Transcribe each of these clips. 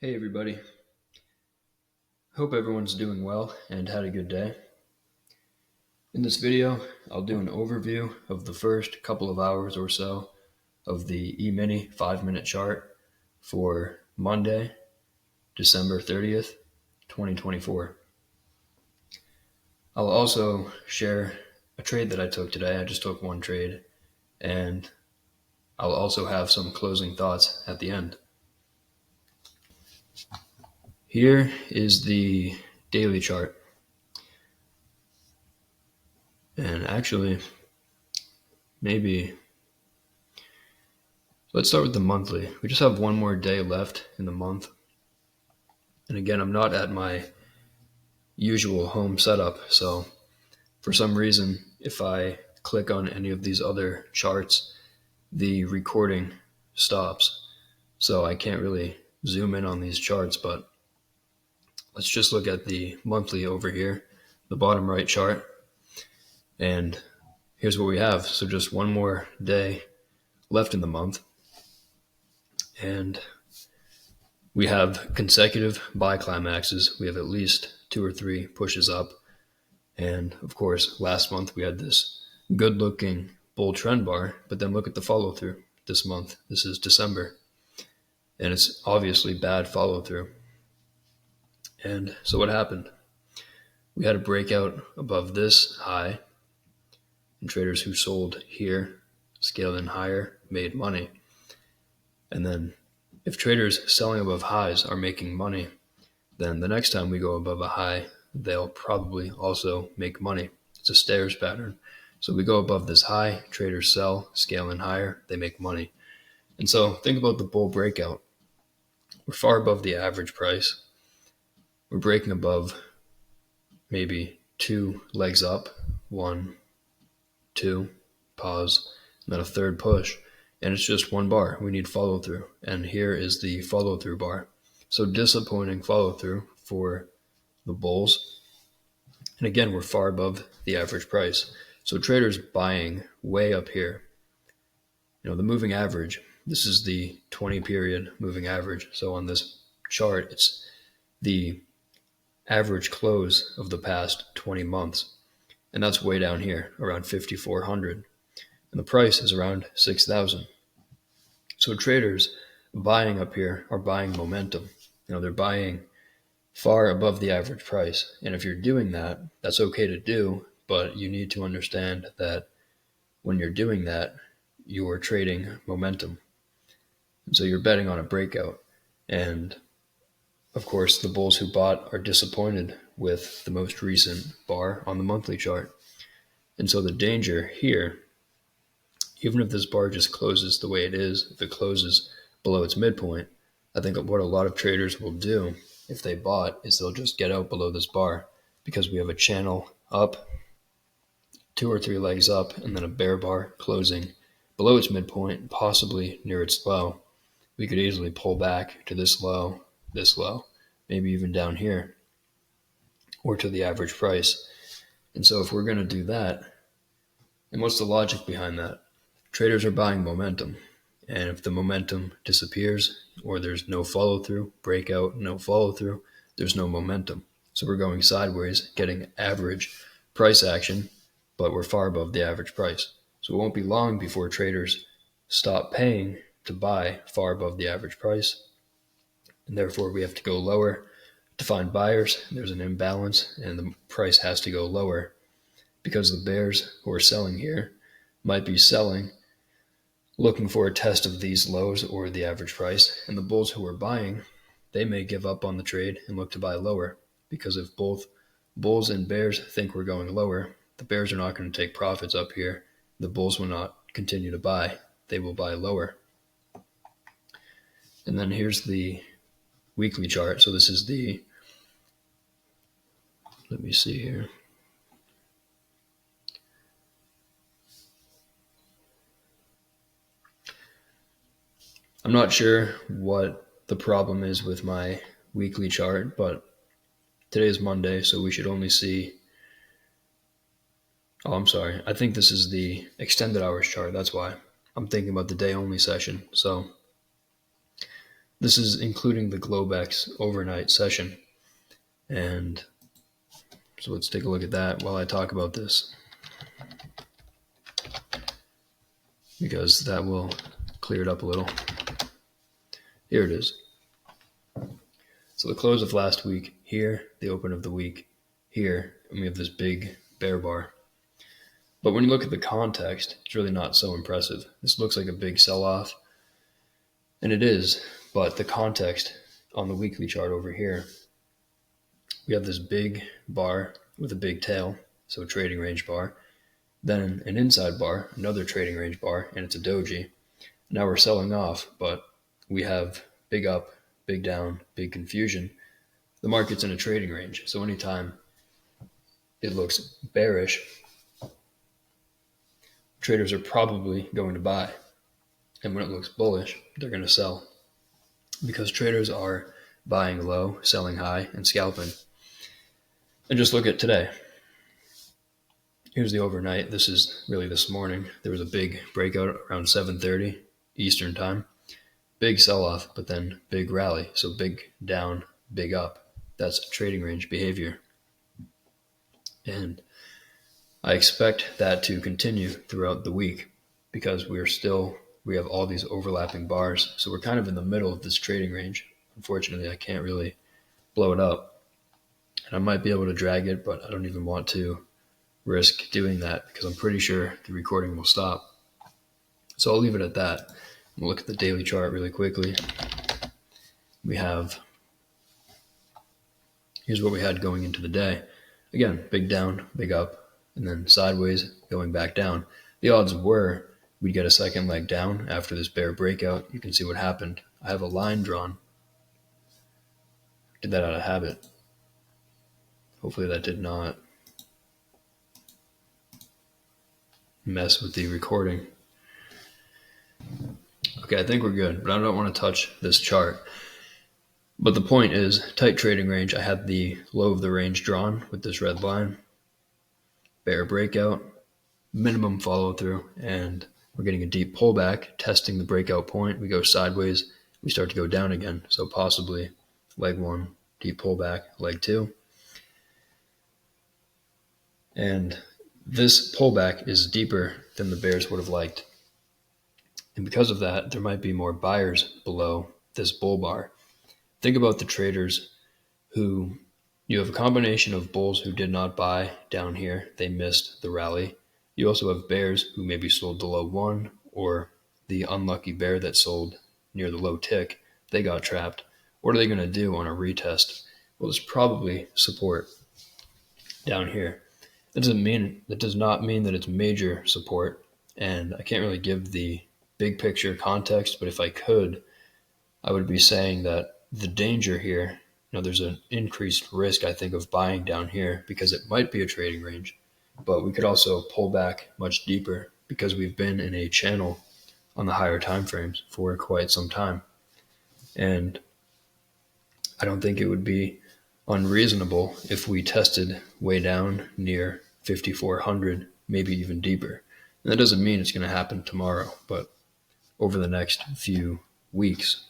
Hey everybody. Hope everyone's doing well and had a good day. In this video, I'll do an overview of the first couple of hours or so of the Emini 5-minute chart for Monday, December 30th, 2024. I'll also share a trade that I took today. I just took one trade, and I'll also have some closing thoughts at the end. Here is the daily chart. And actually, maybe let's start with the monthly. We just have one more day left in the month. And again, I'm not at my usual home setup. So for some reason, if I click on any of these other charts, the recording stops. So I can't really zoom in on these charts, but let's just look at the monthly over here, the bottom right chart. And here's what we have. So just one more day left in the month. And we have consecutive buy climaxes. We have at least 2 or 3 pushes up. And of course, last month we had this good looking bull trend bar, but then look at the follow through this month. This is December. And it's obviously bad follow through. And so what happened? We had a breakout above this high, and traders who sold here, scaled in higher, made money. And then if traders selling above highs are making money, then the next time we go above a high, they'll probably also make money. It's a stairs pattern. So we go above this high, traders sell, scale in higher, they make money. And so think about the bull breakout. We're far above the average price. We're breaking above maybe 2 legs up, 1, 2, pause, and then a third push. And it's just one bar. We need follow through. And here is the follow through bar. So disappointing follow through for the bulls. And again, we're far above the average price. So traders buying way up here. The moving average, this is the 20 period moving average. So on this chart, it's the average close of the past 20 months. And that's way down here, around 5,400. And the price is around 6,000. So traders buying up here are buying momentum. They're buying far above the average price. And if you're doing that, that's okay to do, but you need to understand that when you're doing that, you are trading momentum. And so you're betting on a breakout. And of course, the bulls who bought are disappointed with the most recent bar on the monthly chart. And so the danger here, even if this bar just closes the way it is, if it closes below its midpoint, I think what a lot of traders will do if they bought is they'll just get out below this bar because we have a channel up, 2 or 3 legs up, and then a bear bar closing below its midpoint, possibly near its low. We could easily pull back to this low, maybe even down here, or to the average price. And so if we're going to do that, and what's the logic behind that? Traders are buying momentum. And if the momentum disappears or there's no follow through, breakout, no follow through, there's no momentum. So we're going sideways, getting average price action, but we're far above the average price. So it won't be long before traders stop paying to buy far above the average price. And therefore we have to go lower to find buyers. There's an imbalance and the price has to go lower because the bears who are selling here might be selling looking for a test of these lows or the average price. And the bulls who are buying, they may give up on the trade and look to buy lower, because if both bulls and bears think we're going lower, the bears are not going to take profits up here. The bulls will not continue to buy. They will buy lower. And then here's the weekly chart. So this is let me see here. I'm not sure what the problem is with my weekly chart, but today is Monday, so we should only see. Oh, I'm sorry. I think this is the extended hours chart. That's why I'm thinking about the day only session. So This is including the Globex overnight session. And so let's take a look at that while I talk about this, because that will clear it up a little. Here it is. So the close of last week here, the open of the week here, and we have this big bear bar. But when you look at the context, it's really not so impressive. This looks like a big sell-off, and it is, but the context on the weekly chart over here, we have this big bar with a big tail, so a trading range bar, then an inside bar, another trading range bar, and it's a doji. Now we're selling off, but we have big up, big down, big confusion. The market's in a trading range, so anytime it looks bearish, traders are probably going to buy. And when it looks bullish, they're going to sell, because traders are buying low, selling high, and scalping. And just look at today. Here's the overnight. This is really this morning. There was a big breakout around 7:30 Eastern time. Big sell-off, but then big rally. So big down, big up. That's trading range behavior. And I expect that to continue throughout the week, because we have all these overlapping bars. So we're kind of in the middle of this trading range. Unfortunately, I can't really blow it up. And I might be able to drag it, but I don't even want to risk doing that, because I'm pretty sure the recording will stop. So I'll leave it at that. We'll look at the daily chart really quickly. Here's what we had going into the day. Again, big down, big up, and then sideways going back down. The odds were we'd get a second leg down after this bear breakout. You can see what happened. I have a line drawn. Did that out of habit. Hopefully that did not mess with the recording. Okay, I think we're good, but I don't want to touch this chart. But the point is, tight trading range. I had the low of the range drawn with this red line. Bear breakout, minimum follow through, and we're getting a deep pullback, testing the breakout point. We go sideways, we start to go down again. So possibly leg one, deep pullback, leg two. And this pullback is deeper than the bears would have liked. And because of that, there might be more buyers below this bull bar. Think about the traders who, you have a combination of bulls who did not buy down here. They missed the rally. You also have bears who maybe sold the low one, or the unlucky bear that sold near the low tick. They got trapped. What are they going to do on a retest? Well, there's probably support down here. That does not mean that it's major support, and I can't really give the big picture context, but if I could, I would be saying that the danger here, there's an increased risk, I think, of buying down here, because it might be a trading range, but we could also pull back much deeper, because we've been in a channel on the higher time frames for quite some time. And I don't think it would be unreasonable if we tested way down near 5,400, maybe even deeper. And that doesn't mean it's going to happen tomorrow, but over the next few weeks,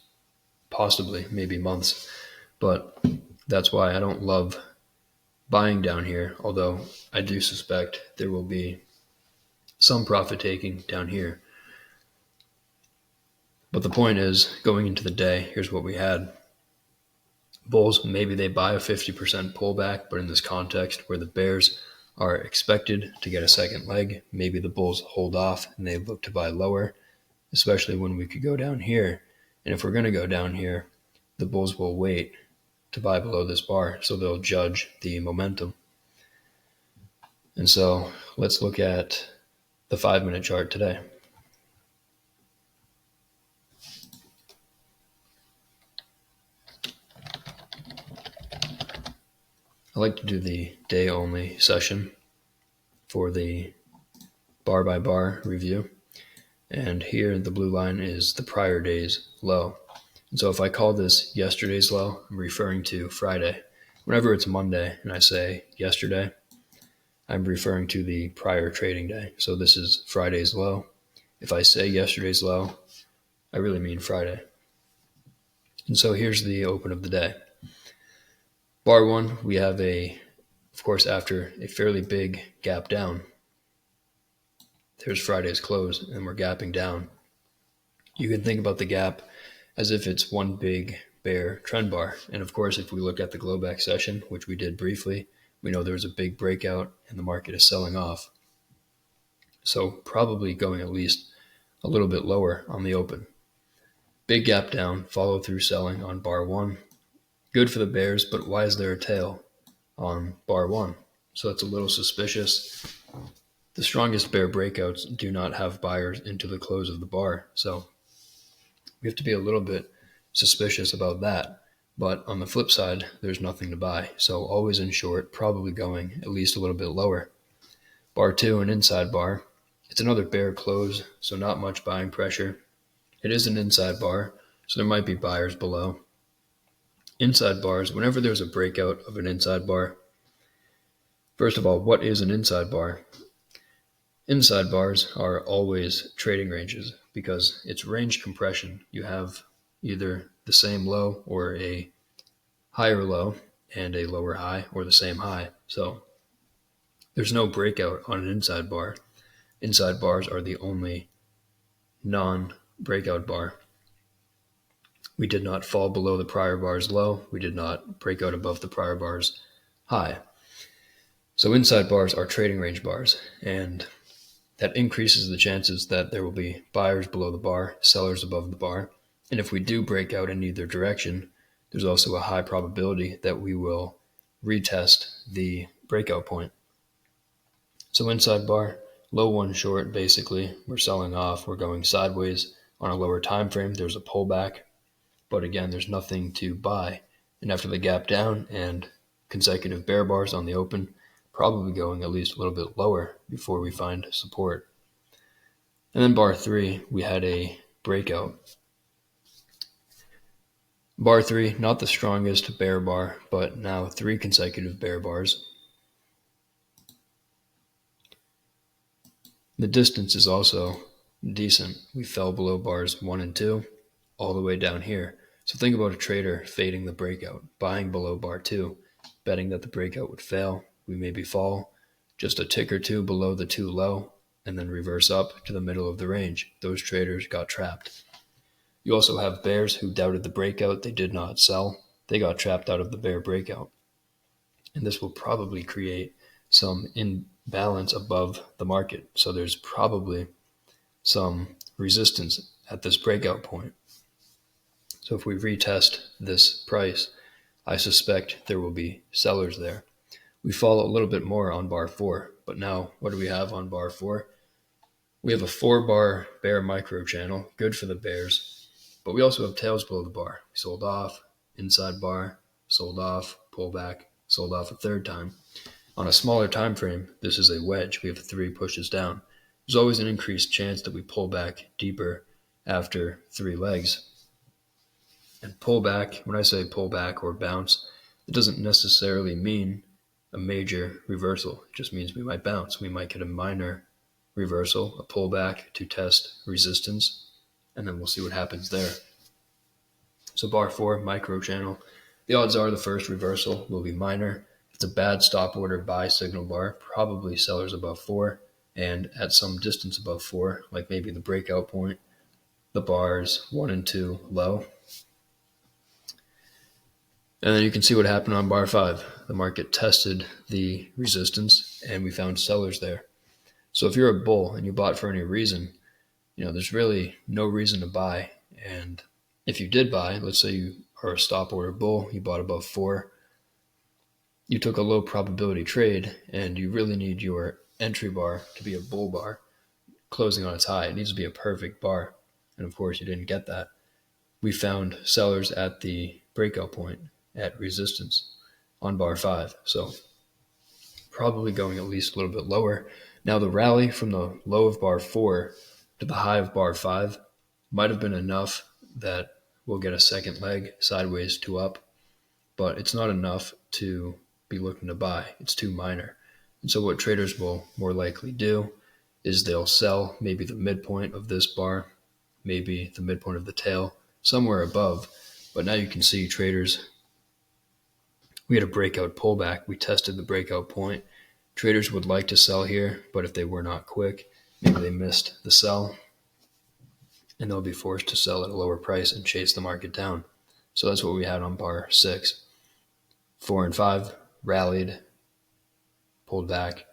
possibly, maybe months. But that's why I don't love buying down here, although I do suspect there will be some profit taking down here. But the point is, going into the day, here's what we had. Bulls, maybe they buy a 50% pullback, but in this context where the bears are expected to get a second leg, maybe the bulls hold off and they look to buy lower, especially when we could go down here. And if we're going to go down here, the bulls will wait to buy below this bar, so they'll judge the momentum. And so let's look at the 5-minute chart today. I like to do the day only session for the bar by bar review. And here the blue line is the prior day's low. And so if I call this yesterday's low, I'm referring to Friday. Whenever it's Monday and I say yesterday, I'm referring to the prior trading day. So this is Friday's low. If I say yesterday's low, I really mean Friday. And so here's the open of the day. Bar one, we have of course, after a fairly big gap down, there's Friday's close, and we're gapping down. You can think about the gap as if it's one big bear trend bar. And of course, if we look at the Globex session, which we did briefly, we know there was a big breakout and the market is selling off. So probably going at least a little bit lower on the open. Big gap down, follow through selling on bar one. Good for the bears, but why is there a tail on bar one? So that's a little suspicious. The strongest bear breakouts do not have buyers into the close of the bar. So we have to be a little bit suspicious about that. But on the flip side, there's nothing to buy. So always in short, probably going at least a little bit lower. Bar two, an inside bar. It's another bear close, so not much buying pressure. It is an inside bar, so there might be buyers below. Inside bars, whenever there's a breakout of an inside bar, first of all, what is an inside bar? Inside bars are always trading ranges because it's range compression. You have either the same low or a higher low and a lower high, or the same high. So there's no breakout on an inside bar. Inside bars are the only non-breakout bar. We did not fall below the prior bar's low. We did not break out above the prior bar's high. So inside bars are trading range bars, and that increases the chances that there will be buyers below the bar, sellers above the bar. And if we do break out in either direction, there's also a high probability that we will retest the breakout point. So inside bar, low one short, basically, we're selling off, we're going sideways. On a lower time frame, there's a pullback, but again, there's nothing to buy. And after the gap down and consecutive bear bars on the open, probably going at least a little bit lower before we find support. And then bar three, we had a breakout. Bar three, not the strongest bear bar, but now 3 consecutive bear bars. The distance is also decent. We fell below bars 1 and 2, all the way down here. So think about a trader fading the breakout, buying below bar 2, betting that the breakout would fail. We maybe fall just a tick or two below the 2 low, and then reverse up to the middle of the range. Those traders got trapped. You also have bears who doubted the breakout. They did not sell. They got trapped out of the bear breakout. And this will probably create some imbalance above the market. So there's probably some resistance at this breakout point. So if we retest this price, I suspect there will be sellers there. We fall a little bit more on bar 4, but now what do we have on bar 4? We have a 4-bar bear micro channel, good for the bears, but we also have tails below the bar. We sold off, inside bar, sold off, pullback, sold off a third time. On a smaller time frame, this is a wedge. We have 3 pushes down. There's always an increased chance that we pull back deeper after 3 legs. And pull back, when I say pull back or bounce, it doesn't necessarily mean a major reversal. It just means we might bounce. We might get a minor reversal, a pullback to test resistance, and then we'll see what happens there. So bar 4, micro channel. The odds are the first reversal will be minor. It's a bad stop order buy signal bar, probably sellers above 4, and at some distance above 4, like maybe the breakout point, the bars 1 and 2 low. And then you can see what happened on bar 5. The market tested the resistance, and we found sellers there. So if you're a bull and you bought for any reason, there's really no reason to buy. And if you did buy, let's say you are a stop order bull, you bought above 4, you took a low probability trade, and you really need your entry bar to be a bull bar closing on its high. It needs to be a perfect bar. And of course, you didn't get that. We found sellers at the breakout point at resistance on bar 5. So probably going at least a little bit lower. Now the rally from the low of bar 4 to the high of bar 5 might have been enough that we'll get a second leg sideways to up, but it's not enough to be looking to buy. It's too minor. And so what traders will more likely do is they'll sell maybe the midpoint of this bar, maybe the midpoint of the tail, somewhere above, But now you can see traders, we had a breakout pullback. We tested the breakout point. Traders would like to sell here, but if they were not quick, maybe they missed the sell, and they'll be forced to sell at a lower price and chase the market down. So that's what we had on bar 6. 4 and 5 rallied, pulled back,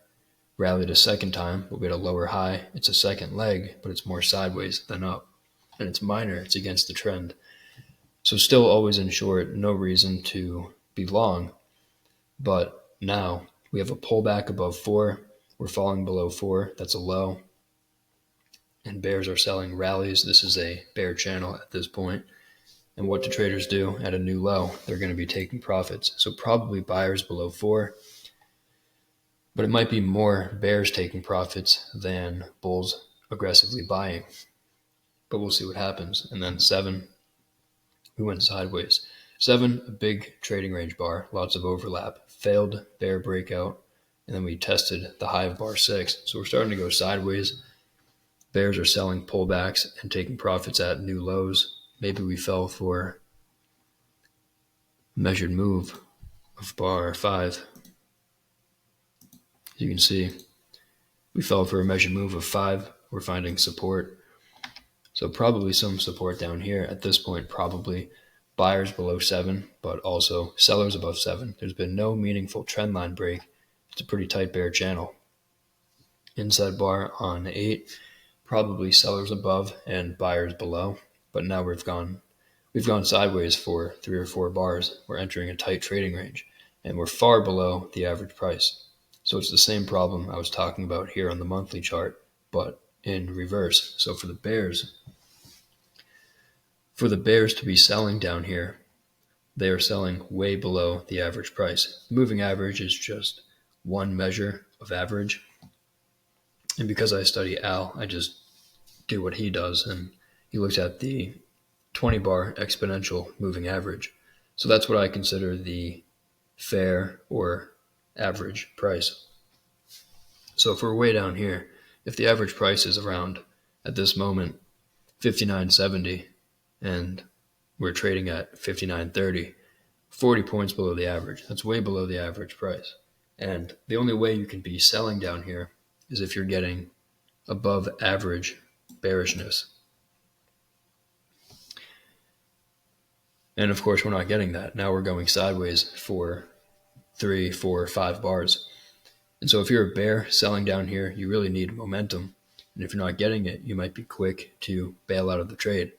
rallied a second time, but we had a lower high. It's a second leg, but it's more sideways than up. And it's minor, it's against the trend. So still always in short, no reason to be long. But now we have a pullback above 4. We're falling below 4. That's a low. And bears are selling rallies. This is a bear channel at this point. And what do traders do at a new low? They're going to be taking profits. So probably buyers below 4. But it might be more bears taking profits than bulls aggressively buying. But we'll see what happens. And then 7, we went sideways. 7, a big trading range bar, lots of overlap, failed bear breakout, and then we tested the high of bar 6. So we're starting to go sideways. Bears are selling pullbacks and taking profits at new lows. Maybe we fell for measured move of bar 5. As you can see, we fell for a measured move of 5. We're finding support. So probably some support down here. At this point, probably buyers below 7, but also sellers above 7. There's been no meaningful trend line break. It's a pretty tight bear channel. Inside bar on 8, probably sellers above and buyers below. But now we've gone sideways for 3 or 4 bars. We're entering a tight trading range, and we're far below the average price. So it's the same problem I was talking about here on the monthly chart, but in reverse. So for the bears to be selling down here, they are selling way below the average price. The moving average is just one measure of average. And because I study Al, I just do what he does, and he looks at the 20-bar exponential moving average. So that's what I consider the fair or average price. So if we're way down here, if the average price is around, at this moment, $59.70, and we're trading at $59.30, 40 points below the average. That's way below the average price. And the only way you can be selling down here is if you're getting above average bearishness. And of course, we're not getting that. Now we're going sideways for 3, 4, 5 bars. And so if you're a bear selling down here, you really need momentum. And if you're not getting it, you might be quick to bail out of the trade.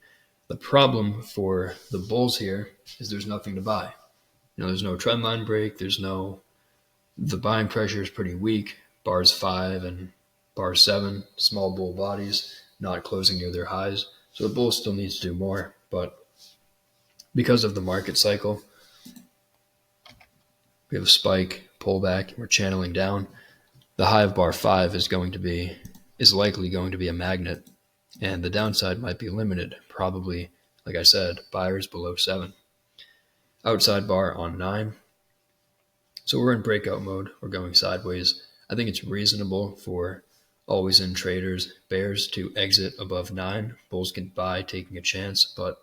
The problem for the bulls here is there's nothing to buy. There's no trend line break. The buying pressure is pretty weak. Bars 5 and bar 7, small bull bodies, not closing near their highs. So the bull still needs to do more. But because of the market cycle, we have a spike, pullback, we're channeling down. The high of bar 5 is likely going to be a magnet, and the downside might be limited. Probably, like I said, buyers below 7. Outside bar on 9. So we're in breakout mode. We're going sideways. I think it's reasonable for always in traders, bears to exit above 9. Bulls can buy taking a chance, but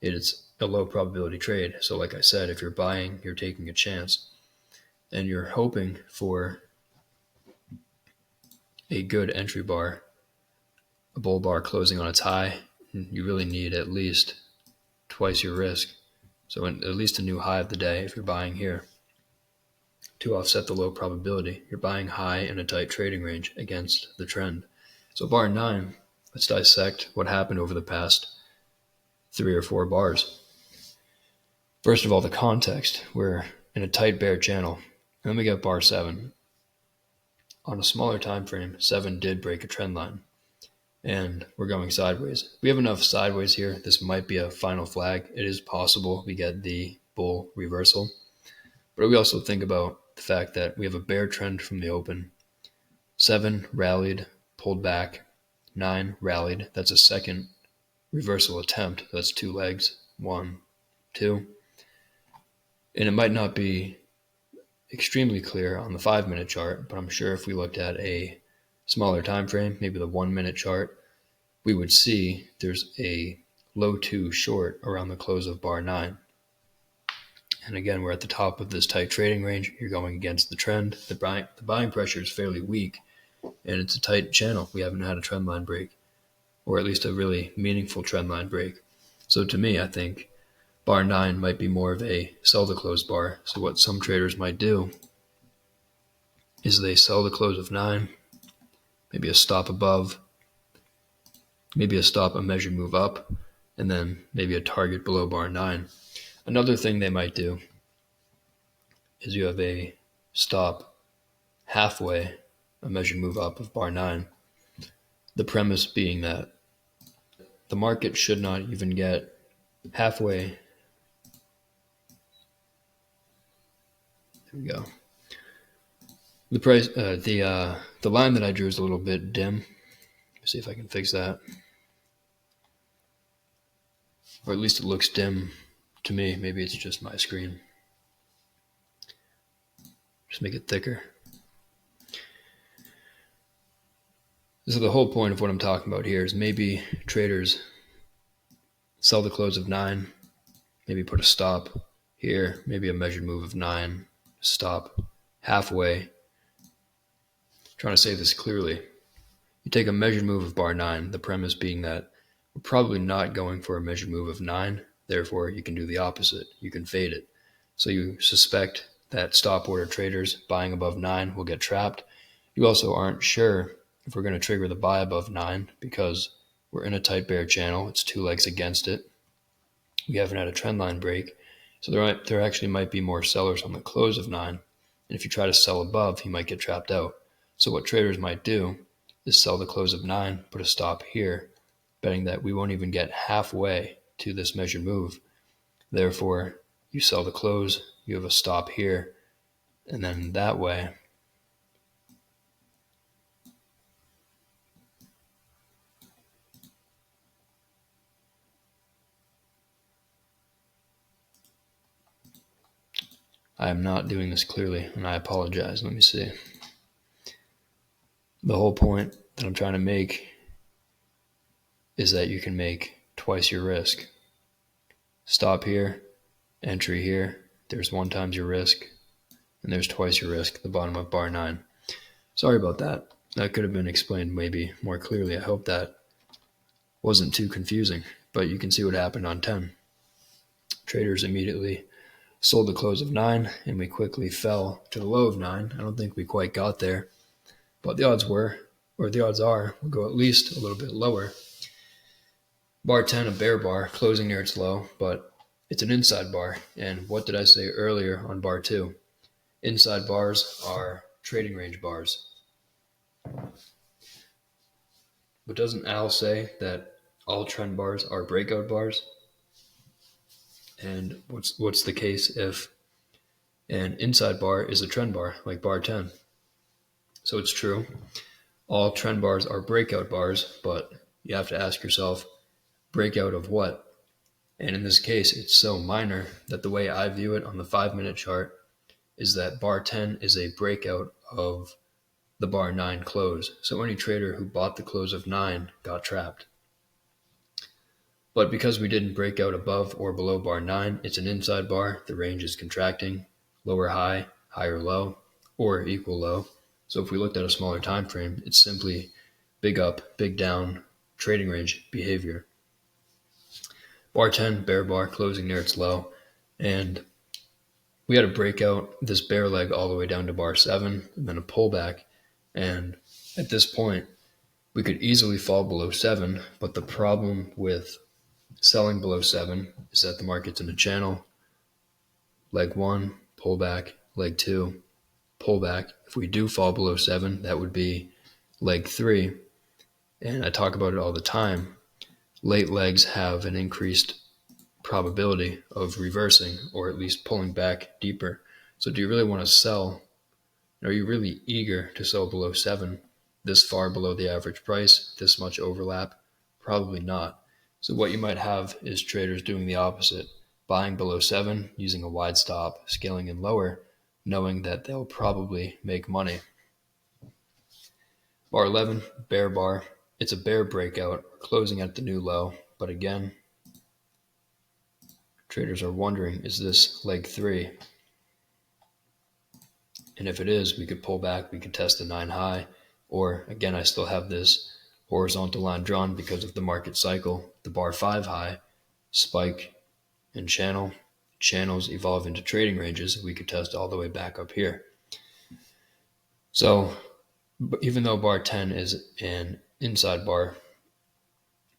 it's a low probability trade. So like I said, if you're buying, you're taking a chance, and you're hoping for a good entry bar, a bull bar closing on its high. You really need at least twice your risk. So at least a new high of the day if you're buying here to offset the low probability. You're buying high in a tight trading range against the trend. So bar 9, let's dissect what happened over the past 3 or 4 bars. First of all, the context. We're in a tight bear channel. And then we got bar 7. On a smaller time frame, 7 did break a trend line, and we're going sideways. We have enough sideways here. This might be a final flag. It is possible we get the bull reversal, but we also think about the fact that we have a bear trend from the open. 7 rallied, pulled back. 9 rallied. That's a second reversal attempt. That's 2 legs. 1, 2. And it might not be extremely clear on the 5-minute chart, but I'm sure if we looked at a smaller time frame, maybe the 1-minute chart, we would see there's a low 2 short around the close of bar 9. And again, we're at the top of this tight trading range. You're going against the trend. The buying pressure is fairly weak, and it's a tight channel. We haven't had a trend line break, or at least a really meaningful trend line break. So to me, I think bar 9 might be more of a sell the close bar. So what some traders might do is they sell the close of 9, maybe a stop above, maybe a stop, a measured move up, and then maybe a target below bar 9. Another thing they might do is you have a stop halfway, a measured move up of bar 9. The premise being that the market should not even get halfway. There we go. The price, the line that I drew is a little bit dim. Let's see if I can fix that, or at least it looks dim to me. Maybe it's just my screen. Just make it thicker. So the whole point of what I'm talking about here is maybe traders sell the close of 9, maybe put a stop here, maybe a measured move of 9, stop halfway. Trying to say this clearly. You take a measured move of bar 9, the premise being that we're probably not going for a measured move of 9, therefore you can do the opposite. You can fade it. So you suspect that stop order traders buying above 9 will get trapped. You also aren't sure if we're going to trigger the buy above 9 because we're in a tight bear channel. It's 2 legs against it. We haven't had a trend line break. So there actually might be more sellers on the close of 9. And if you try to sell above, you might get trapped out. So what traders might do is sell the close of 9, put a stop here, betting that we won't even get halfway to this measured move. Therefore, you sell the close, you have a stop here, and then that way I am not doing this clearly, and I apologize. Let me see. The whole point that I'm trying to make is that you can make twice your risk. Stop here, entry here, there's 1 times your risk, and there's twice your risk at the bottom of bar 9. Sorry about that. That could have been explained maybe more clearly. I hope that wasn't too confusing, but you can see what happened on 10. Traders immediately sold the close of 9, and we quickly fell to the low of 9. I don't think we quite got there, but the odds are we'll go at least a little bit lower. Bar 10, a bear bar, closing near its low, but it's an inside bar. And what did I say earlier on bar 2? Inside bars are trading range bars. But doesn't Al say that all trend bars are breakout bars? And what's the case if an inside bar is a trend bar, like bar 10? So it's true. All trend bars are breakout bars, but you have to ask yourself, breakout of what? And in this case, it's so minor that the way I view it on the 5-minute chart is that bar 10 is a breakout of the bar 9 close. So any trader who bought the close of 9 got trapped. But because we didn't break out above or below bar 9, it's an inside bar. The range is contracting, lower high, higher low, or equal low. So if we looked at a smaller time frame, it's simply big up, big down, trading range behavior. Bar 10, bear bar, closing near its low. And we had to break out this bear leg all the way down to bar 7, and then a pullback. And at this point, we could easily fall below 7, but the problem with selling below 7 is that the market's in a channel. Leg 1, pullback. Leg 2, pullback. If we do fall below 7, that would be leg 3. And I talk about it all the time. Late legs have an increased probability of reversing or at least pulling back deeper. So do you really want to sell? Are you really eager to sell below 7, this far below the average price, this much overlap? Probably not. So what you might have is traders doing the opposite, buying below 7, using a wide stop, scaling in lower, knowing that they'll probably make money. Bar 11, bear bar. It's a bear breakout, closing at the new low, but again, traders are wondering, is this leg 3? And if it is, we could pull back, we could test the 9 high, or again, I still have this horizontal line drawn because of the market cycle, the bar 5 high, spike and channels evolve into trading ranges, we could test all the way back up here. So even though bar 10 is an inside bar,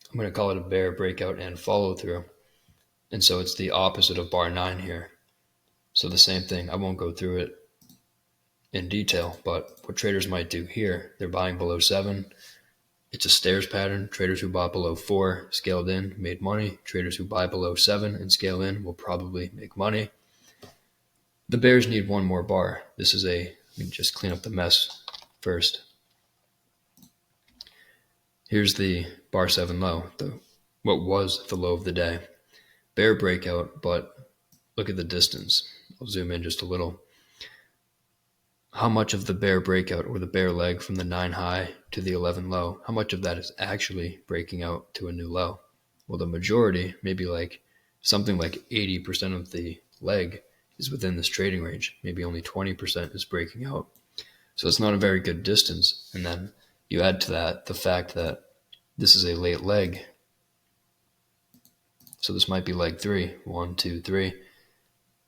I'm going to call it a bear breakout and follow through. And so it's the opposite of bar 9 here. So the same thing, I won't go through it in detail, but what traders might do here, they're buying below 7. It's a stairs pattern. Traders who bought below 4 scaled in, made money. Traders who buy below 7 and scale in will probably make money. The bears need one more bar. Let me just clean up the mess first. Here's the bar 7 low, what was the low of the day. Bear breakout, but look at the distance. I'll zoom in just a little. How much of the bear breakout or the bear leg from the 9 high to the 11 low, how much of that is actually breaking out to a new low? Well, the majority, maybe something like 80% of the leg is within this trading range. Maybe only 20% is breaking out. So it's not a very good distance. And then you add to that the fact that this is a late leg. So this might be leg 3, 1, 2, 3.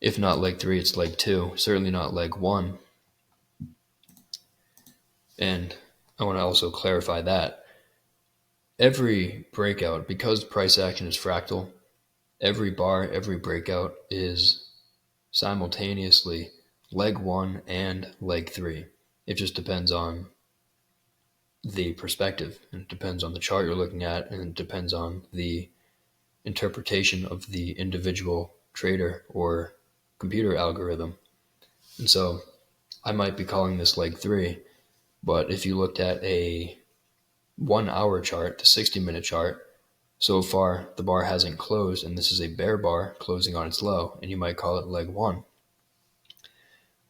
If not leg 3, it's leg 2, certainly not leg 1. And I want to also clarify that every breakout, because price action is fractal, every bar, every breakout is simultaneously leg 1 and leg 3. It just depends on the perspective, and it depends on the chart you're looking at, and it depends on the interpretation of the individual trader or computer algorithm. And so I might be calling this leg 3, but if you looked at a 1 hour chart, the 60-minute chart, so far the bar hasn't closed, and this is a bear bar closing on its low, and you might call it leg 1.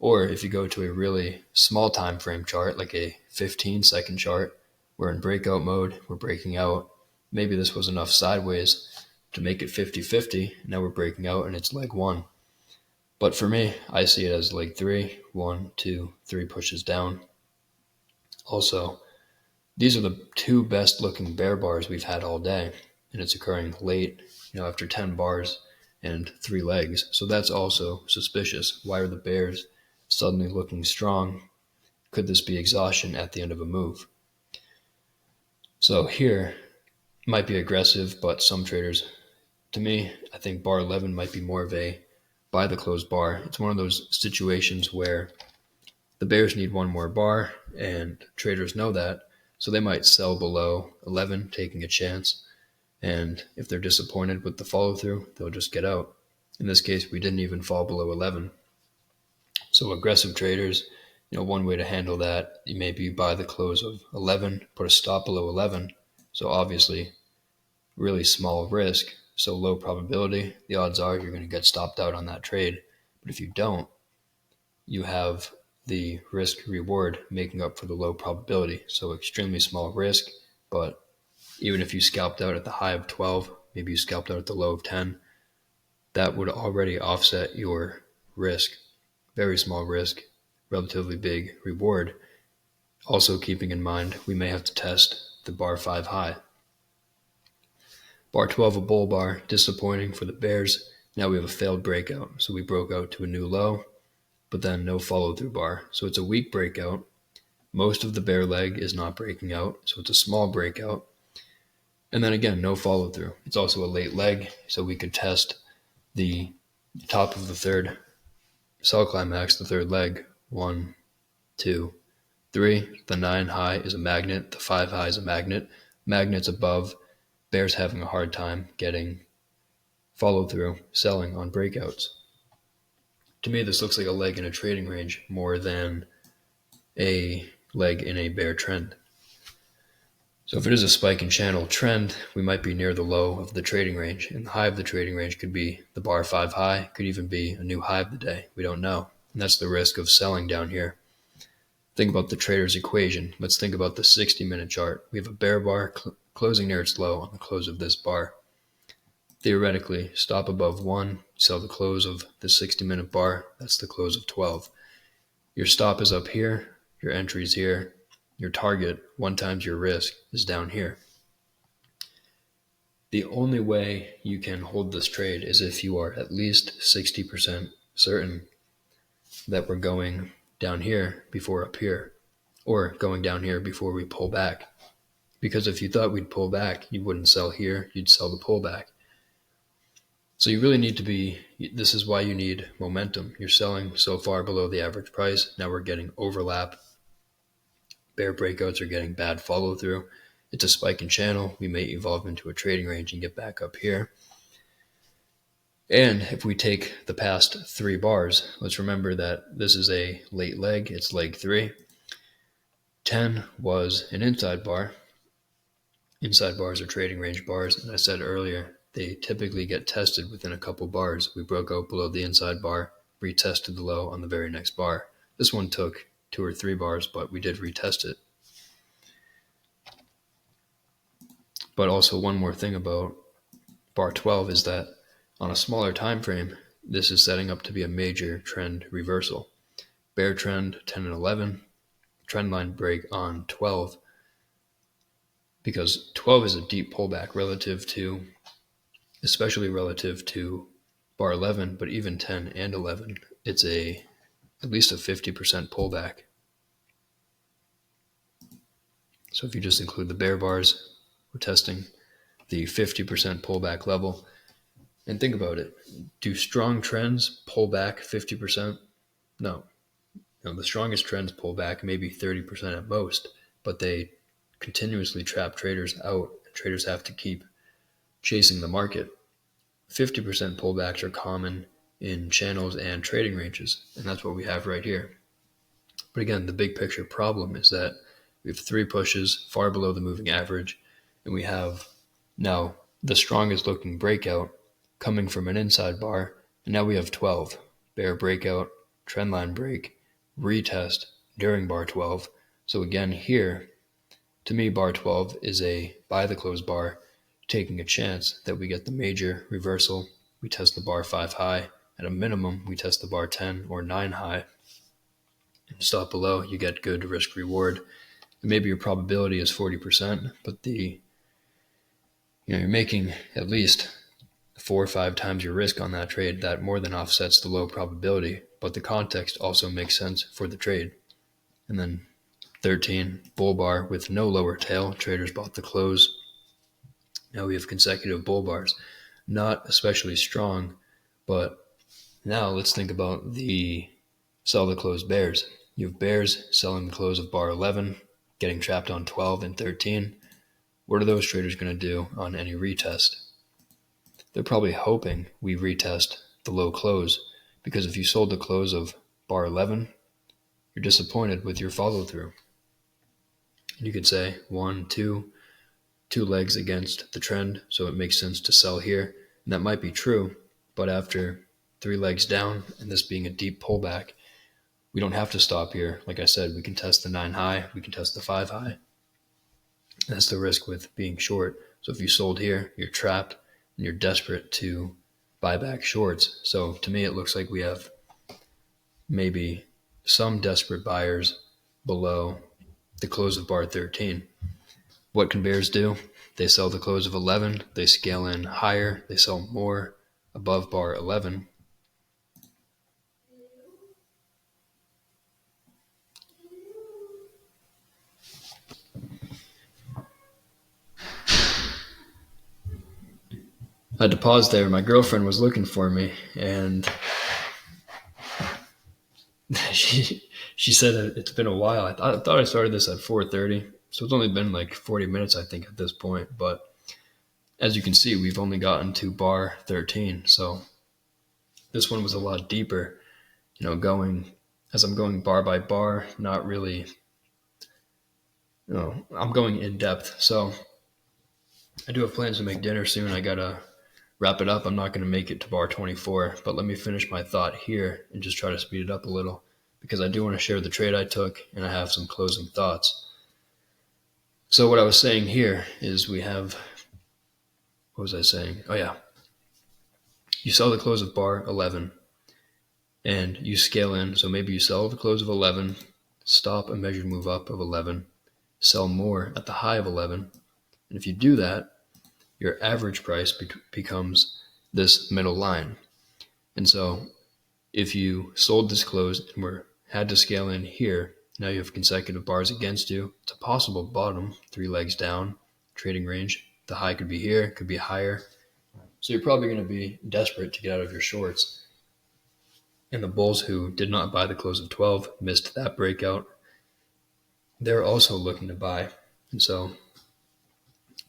Or if you go to a really small time frame chart, like a 15-second chart, we're in breakout mode, we're breaking out. Maybe this was enough sideways to make it 50-50. Now we're breaking out and it's leg 1. But for me, I see it as leg 3, 1, 2, 3 pushes down. Also, these are the 2 best looking bear bars we've had all day, and it's occurring late, after 10 bars and 3 legs. So that's also suspicious. Why are the bears suddenly looking strong? Could this be exhaustion at the end of a move? So here might be aggressive, but some traders, to me, I think bar 11 might be more of a buy the closed bar. It's one of those situations where the bears need one more bar, and traders know that, so they might sell below 11, taking a chance. And if they're disappointed with the follow through, they'll just get out. In this case, we didn't even fall below 11. So aggressive traders, one way to handle that, you maybe buy the close of 11, put a stop below 11. So obviously, really small risk, so low probability. The odds are you're going to get stopped out on that trade. But if you don't, you have the risk reward making up for the low probability. So extremely small risk, but even if you scalped out at the high of 12, maybe you scalped out at the low of 10, that would already offset your risk. Very small risk, relatively big reward. Also keeping in mind, we may have to test the bar 5 high. Bar 12, a bull bar, disappointing for the bears. Now we have a failed breakout. So we broke out to a new low, but then no follow through bar. So it's a weak breakout. Most of the bear leg is not breaking out, so it's a small breakout. And then again, no follow through. It's also a late leg, so we could test the top of the third sell climax, the third leg. 1, 2, 3. The 9 high is a magnet. The 5 high is a magnet. Magnets above. Bears having a hard time getting follow through, selling on breakouts. To me, this looks like a leg in a trading range more than a leg in a bear trend. So if it is a spike and channel trend, we might be near the low of the trading range, and the high of the trading range could be the bar 5 high, could even be a new high of the day. We don't know. And that's the risk of selling down here. Think about the trader's equation. Let's think about the 60-minute chart. We have a bear bar closing near its low on the close of this bar. Theoretically, stop above 1, sell the close of the 60-minute bar, that's the close of 12. Your stop is up here, your entry is here, your target, 1 times your risk, is down here. The only way you can hold this trade is if you are at least 60% certain that we're going down here before up here, or going down here before we pull back. Because if you thought we'd pull back, you wouldn't sell here, you'd sell the pullback. So you really need to be, this is why you need momentum. You're selling so far below the average price. Now we're getting overlap. Bear breakouts are getting bad follow through. It's a spike in channel. We may evolve into a trading range and get back up here. And if we take the past 3 bars, let's remember that this is a late leg. It's leg 3. 10 was an inside bar. Inside bars are trading range bars. And I said earlier, they typically get tested within a couple bars. We broke out below the inside bar, retested the low on the very next bar. This one took 2 or 3 bars, but we did retest it. But also one more thing about bar 12 is that on a smaller time frame, this is setting up to be a major trend reversal. Bear trend 10 and 11, trend line break on 12, because 12 is a deep pullback especially relative to bar 11, but even 10 and 11, it's at least a 50% pullback. So if you just include the bear bars, we're testing the 50% pullback level. And think about it. Do strong trends pull back 50%? No. The strongest trends pull back maybe 30% at most, but they continuously trap traders out. Traders have to keep chasing the market. 50% pullbacks are common in channels and trading ranges, and that's what we have right here. But again, the big picture problem is that we have 3 pushes far below the moving average, and we have now the strongest looking breakout coming from an inside bar, and now we have 12. Bear breakout, trendline break, retest during bar 12. So again here, to me, bar 12 is a buy the close bar, taking a chance that we get the major reversal. We test the bar 5 high. At a minimum, we test the bar 10 or 9 high. And stop below, you get good risk reward. And maybe your probability is 40%, but you're making at least 4 or 5 times your risk on that trade. That more than offsets the low probability, but the context also makes sense for the trade. And then 13, bull bar with no lower tail. Traders bought the close. Now we have consecutive bull bars. Not especially strong, but now let's think about the sell the close bears. You have bears selling the close of bar 11, getting trapped on 12 and 13. What are those traders going to do on any retest? They're probably hoping we retest the low close, because if you sold the close of bar 11, you're disappointed with your follow through. You could say 1, 2 legs against the trend, so it makes sense to sell here. And that might be true, but after 3 legs down and this being a deep pullback, we don't have to stop here. Like I said, we can test the 9 high, we can test the 5 high. That's the risk with being short. So if you sold here, you're trapped and you're desperate to buy back shorts. So to me, it looks like we have maybe some desperate buyers below the close of bar 13. What can bears do? They sell the close of 11. They scale in higher. They sell more above bar 11. I had to pause there. My girlfriend was looking for me, and she said it's been a while. I thought I started this at 4:30, so it's only been like 40 minutes, I think, at this point. But as you can see, we've only gotten to bar 13, so this one was a lot deeper. As I'm going bar by bar, not really. I'm going in depth. So I do have plans to make dinner soon. I gotta wrap it up. I'm not going to make it to bar 24, but let me finish my thought here and just try to speed it up a little, because I do want to share the trade I took and I have some closing thoughts. So what I was saying here is what was I saying? Oh yeah. You sell the close of bar 11 and you scale in. So maybe you sell the close of 11, stop a measured move up of 11, sell more at the high of 11. And if you do that, your average price becomes this middle line. And so if you sold this close and had to scale in here, now you have consecutive bars against you. It's a possible bottom, 3 legs down, trading range. The high could be here, could be higher. So you're probably going to be desperate to get out of your shorts. And the bulls who did not buy the close of 12 missed that breakout. They're also looking to buy. And so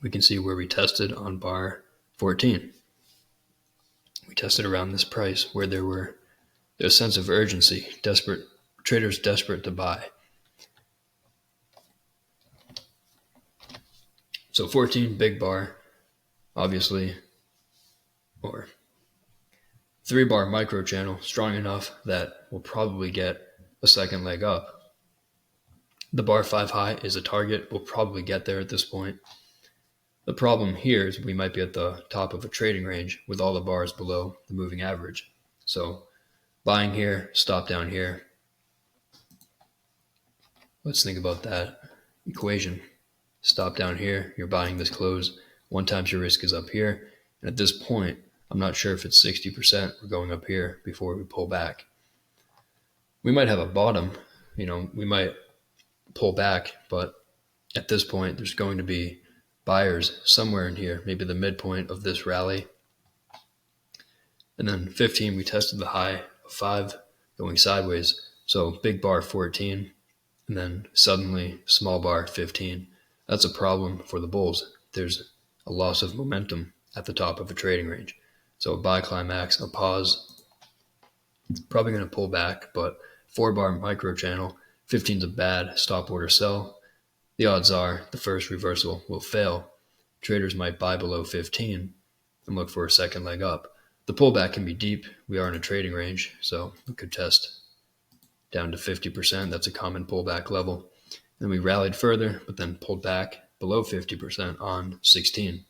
we can see where we tested on bar 14. We tested around this price where there's a sense of urgency, traders desperate to buy. So 14, big bar, obviously, or 3-bar micro channel, strong enough that we'll probably get a second leg up. The bar 5 high is a target. We'll probably get there at this point. The problem here is we might be at the top of a trading range with all the bars below the moving average. So buying here, stop down here. Let's think about that equation. Stop down here, you're buying this close. 1 times your risk is up here. And at this point, I'm not sure if it's 60% we're going up here before we pull back. We might have a bottom, we might pull back, but at this point, there's going to be buyers somewhere in here, maybe the midpoint of this rally. And then 15, we tested the high of 5 going sideways. So big bar 14, and then suddenly small bar 15. That's a problem for the bulls. There's a loss of momentum at the top of a trading range. So a buy climax, a pause, probably going to pull back, but 4-bar micro channel, 15's a bad stop order sell. The odds are the first reversal will fail. Traders might buy below 15 and look for a second leg up. The pullback can be deep. We are in a trading range, so we could test down to 50%. That's a common pullback level. Then we rallied further, but then pulled back below 50% on 16.